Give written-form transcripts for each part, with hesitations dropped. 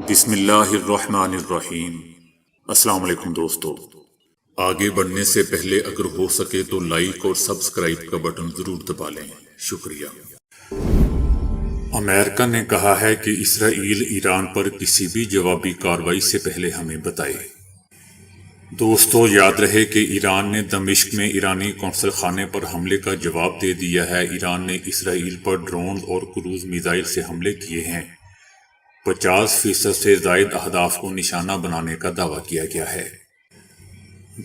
بسم اللہ الرحمن الرحیم۔ السلام علیکم دوستو، آگے بڑھنے سے پہلے اگر ہو سکے تو لائک اور سبسکرائب کا بٹن ضرور دبا لیں، شکریہ۔ امریکہ نے کہا ہے کہ اسرائیل ایران پر کسی بھی جوابی کارروائی سے پہلے ہمیں بتائے۔ دوستو، یاد رہے کہ ایران نے دمشق میں ایرانی قونصل خانے پر حملے کا جواب دے دیا ہے۔ ایران نے اسرائیل پر ڈرون اور کروز میزائل سے حملے کیے ہیں۔ 50% سے زائد اہداف کو نشانہ بنانے کا دعویٰ کیا گیا ہے،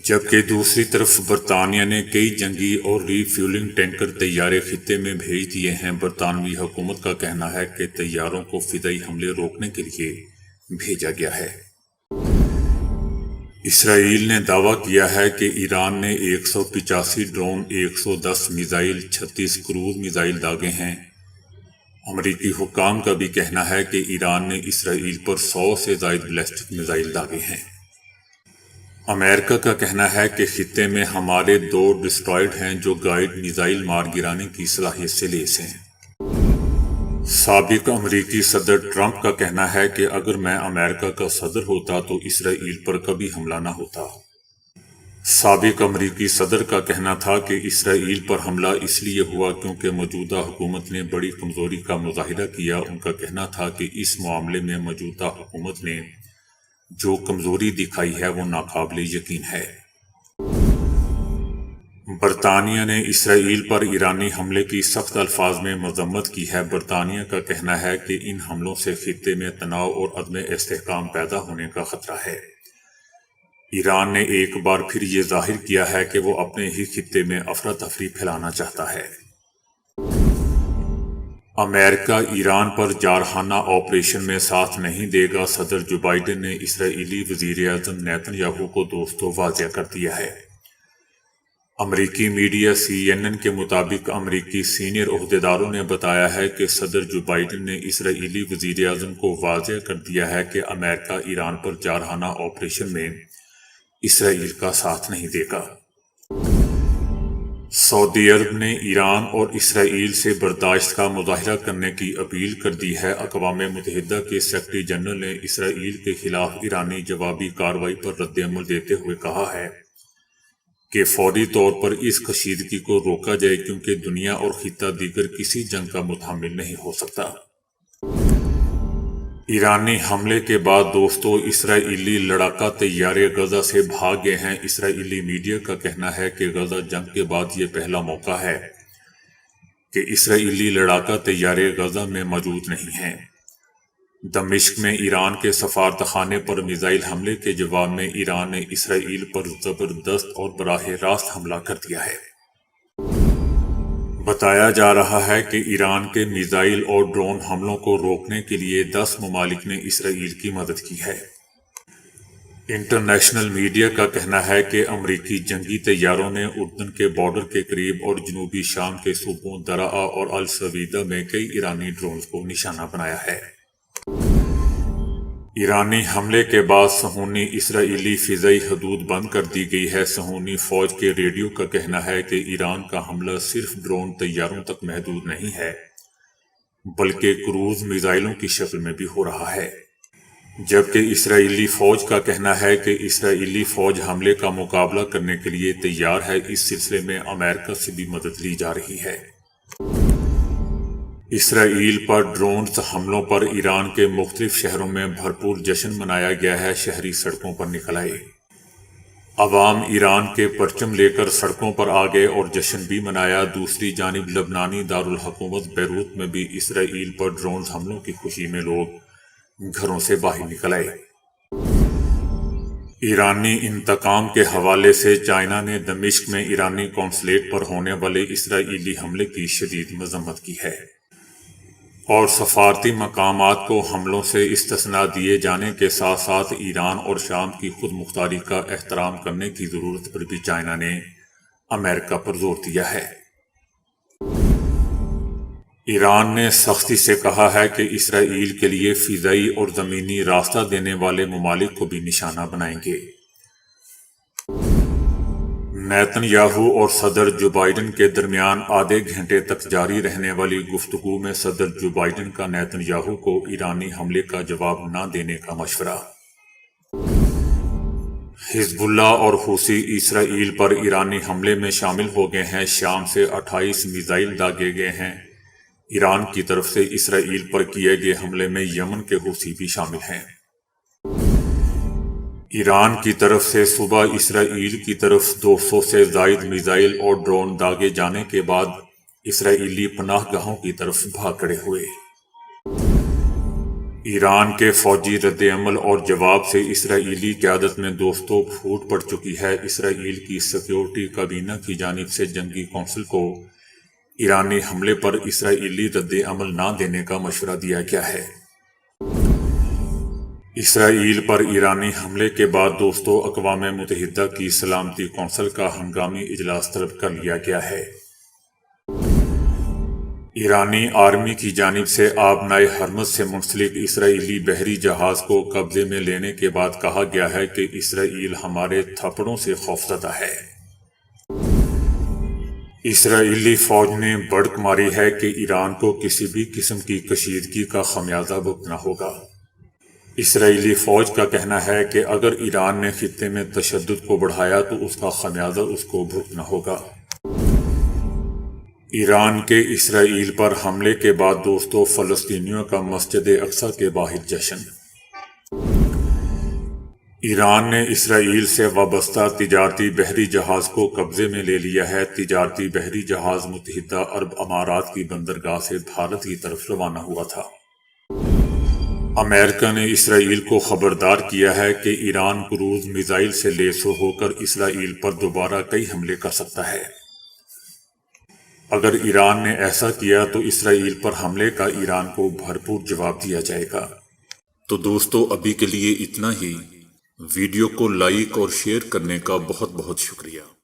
جبکہ دوسری طرف برطانیہ نے کئی جنگی اور ری فیولنگ ٹینکر طیارے خطے میں بھیج دیے ہیں۔ برطانوی حکومت کا کہنا ہے کہ طیاروں کو فضائی حملے روکنے کے لیے بھیجا گیا ہے۔ اسرائیل نے دعویٰ کیا ہے کہ ایران نے 185 ڈرون، 110 میزائل، 36 کروز میزائل داغے ہیں۔ امریکی حکام کا بھی کہنا ہے کہ ایران نے اسرائیل پر 100 سے زائد بیلسٹک میزائل داغے ہیں۔ امریکہ کا کہنا ہے کہ خطے میں ہمارے 2 ڈسٹرائڈ ہیں جو گائیڈ میزائل مار گرانے کی صلاحیت سے لیس ہیں۔ سابق امریکی صدر ٹرمپ کا کہنا ہے کہ اگر میں امریکہ کا صدر ہوتا تو اسرائیل پر کبھی حملہ نہ ہوتا۔ سابق امریکی صدر کا کہنا تھا کہ اسرائیل پر حملہ اس لیے ہوا کیونکہ موجودہ حکومت نے بڑی کمزوری کا مظاہرہ کیا۔ ان کا کہنا تھا کہ اس معاملے میں موجودہ حکومت نے جو کمزوری دکھائی ہے وہ ناقابل یقین ہے۔ برطانیہ نے اسرائیل پر ایرانی حملے کی سخت الفاظ میں مذمت کی ہے۔ برطانیہ کا کہنا ہے کہ ان حملوں سے خطے میں تناؤ اور عدم استحکام پیدا ہونے کا خطرہ ہے۔ ایران نے ایک بار پھر یہ ظاہر کیا ہے کہ وہ اپنے ہی خطے میں افراتفری پھیلانا چاہتا ہے۔ امریکہ ایران پر جارحانہ آپریشن میں ساتھ نہیں دے گا۔ صدر جو بائیڈن نے اسرائیلی وزیر اعظم نیتن یاہو کو دوستو واضح کر دیا ہے۔ امریکی میڈیا CNN کے مطابق امریکی سینئر عہدیداروں نے بتایا ہے کہ صدر جو بائیڈن نے اسرائیلی وزیر اعظم کو واضح کر دیا ہے کہ امریکہ ایران پر جارحانہ آپریشن میں اسرائیل کا ساتھ نہیں دے گا۔ سعودی عرب نے ایران اور اسرائیل سے برداشت کا مظاہرہ کرنے کی اپیل کر دی ہے۔ اقوام متحدہ کے سیکرٹری جنرل نے اسرائیل کے خلاف ایرانی جوابی کارروائی پر رد عمل دیتے ہوئے کہا ہے کہ فوری طور پر اس کشیدگی کو روکا جائے کیونکہ دنیا اور خطہ دیگر کسی جنگ کا متحمل نہیں ہو سکتا۔ ایرانی حملے کے بعد دوستو اسرائیلی لڑاکا طیارے غزہ سے بھاگ گئے ہیں۔ اسرائیلی میڈیا کا کہنا ہے کہ غزہ جنگ کے بعد یہ پہلا موقع ہے کہ اسرائیلی لڑاکا طیارے غزہ میں موجود نہیں ہیں۔ دمشق میں ایران کے سفارتخانے پر میزائل حملے کے جواب میں ایران نے اسرائیل پر زبردست اور براہ راست حملہ کر دیا ہے۔ بتایا جا رہا ہے کہ ایران کے میزائل اور ڈرون حملوں کو روکنے کے لیے 10 ممالک نے اسرائیل کی مدد کی ہے۔ انٹرنیشنل میڈیا کا کہنا ہے کہ امریکی جنگی طیاروں نے اردن کے بارڈر کے قریب اور جنوبی شام کے صوبوں درعا اور السویدہ میں کئی ایرانی ڈرونز کو نشانہ بنایا ہے۔ ایرانی حملے کے بعد صہیونی اسرائیلی فضائی حدود بند کر دی گئی ہے۔ صہیونی فوج کے ریڈیو کا کہنا ہے کہ ایران کا حملہ صرف ڈرون طیاروں تک محدود نہیں ہے بلکہ کروز میزائلوں کی شکل میں بھی ہو رہا ہے، جبکہ اسرائیلی فوج کا کہنا ہے کہ اسرائیلی فوج حملے کا مقابلہ کرنے کے لیے تیار ہے۔ اس سلسلے میں امریکہ سے بھی مدد لی جا رہی ہے۔ اسرائیل پر ڈرونز حملوں پر ایران کے مختلف شہروں میں بھرپور جشن منایا گیا ہے۔ شہری سڑکوں پر نکل آئے، عوام ایران کے پرچم لے کر سڑکوں پر آ گئے اور جشن بھی منایا۔ دوسری جانب لبنانی دارالحکومت بیروت میں بھی اسرائیل پر ڈرونز حملوں کی خوشی میں لوگ گھروں سے باہر نکل آئے۔ ایرانی انتقام کے حوالے سے چائنا نے دمشق میں ایرانی قونصلیٹ پر ہونے والے اسرائیلی حملے کی شدید مذمت کی ہے اور سفارتی مقامات کو حملوں سے استثناء دیے جانے کے ساتھ ساتھ ایران اور شام کی خود مختاری کا احترام کرنے کی ضرورت پر بھی چائنا نے امریکہ پر زور دیا ہے۔ ایران نے سختی سے کہا ہے کہ اسرائیل کے لیے فضائی اور زمینی راستہ دینے والے ممالک کو بھی نشانہ بنائیں گے۔ نیتن یاہو اور صدر جو بائیڈن کے درمیان آدھے گھنٹے تک جاری رہنے والی گفتگو میں صدر جو بائیڈن کا نیتن یاہو کو ایرانی حملے کا جواب نہ دینے کا مشورہ۔ حزب اللہ اور حوثی اسرائیل پر ایرانی حملے میں شامل ہو گئے ہیں۔ شام سے 28 میزائل داغے گئے ہیں۔ ایران کی طرف سے اسرائیل پر کیے گئے حملے میں یمن کے حوثی بھی شامل ہیں۔ ایران کی طرف سے صبح اسرائیل کی طرف 200 سے زائد میزائل اور ڈرون داغے جانے کے بعد اسرائیلی پناہ گاہوں کی طرف بھاگ کھڑے ہوئے۔ ایران کے فوجی رد عمل اور جواب سے اسرائیلی قیادت میں دوستوں پھوٹ پڑ چکی ہے۔ اسرائیل کی سیکیورٹی کابینہ کی جانب سے جنگی کونسل کو ایرانی حملے پر اسرائیلی رد عمل نہ دینے کا مشورہ دیا گیا ہے۔ اسرائیل پر ایرانی حملے کے بعد دوستوں اقوام متحدہ کی سلامتی کونسل کا ہنگامی اجلاس طلب کر لیا گیا ہے۔ ایرانی آرمی کی جانب سے آبنائے ہرمز سے منسلک اسرائیلی بحری جہاز کو قبضے میں لینے کے بعد کہا گیا ہے کہ اسرائیل ہمارے تھپڑوں سے خوفزدہ ہے۔ اسرائیلی فوج نے بڑک ماری ہے کہ ایران کو کسی بھی قسم کی کشیدگی کا خمیازہ بھگتنا ہوگا۔ اسرائیلی فوج کا کہنا ہے کہ اگر ایران نے خطے میں تشدد کو بڑھایا تو اس کا خمیازہ اس کو بھگتنا ہوگا۔ ایران کے اسرائیل پر حملے کے بعد دوستوں فلسطینیوں کا مسجد اقصی کے باہر جشن۔ ایران نے اسرائیل سے وابستہ تجارتی بحری جہاز کو قبضے میں لے لیا ہے۔ تجارتی بحری جہاز متحدہ عرب امارات کی بندرگاہ سے بھارت کی طرف روانہ ہوا تھا۔ امریکہ نے اسرائیل کو خبردار کیا ہے کہ ایران کروز میزائل سے لیس ہو کر اسرائیل پر دوبارہ کئی حملے کر سکتا ہے۔ اگر ایران نے ایسا کیا تو اسرائیل پر حملے کا ایران کو بھرپور جواب دیا جائے گا۔ تو دوستو ابھی کے لیے اتنا ہی۔ ویڈیو کو لائک اور شیئر کرنے کا بہت بہت شکریہ۔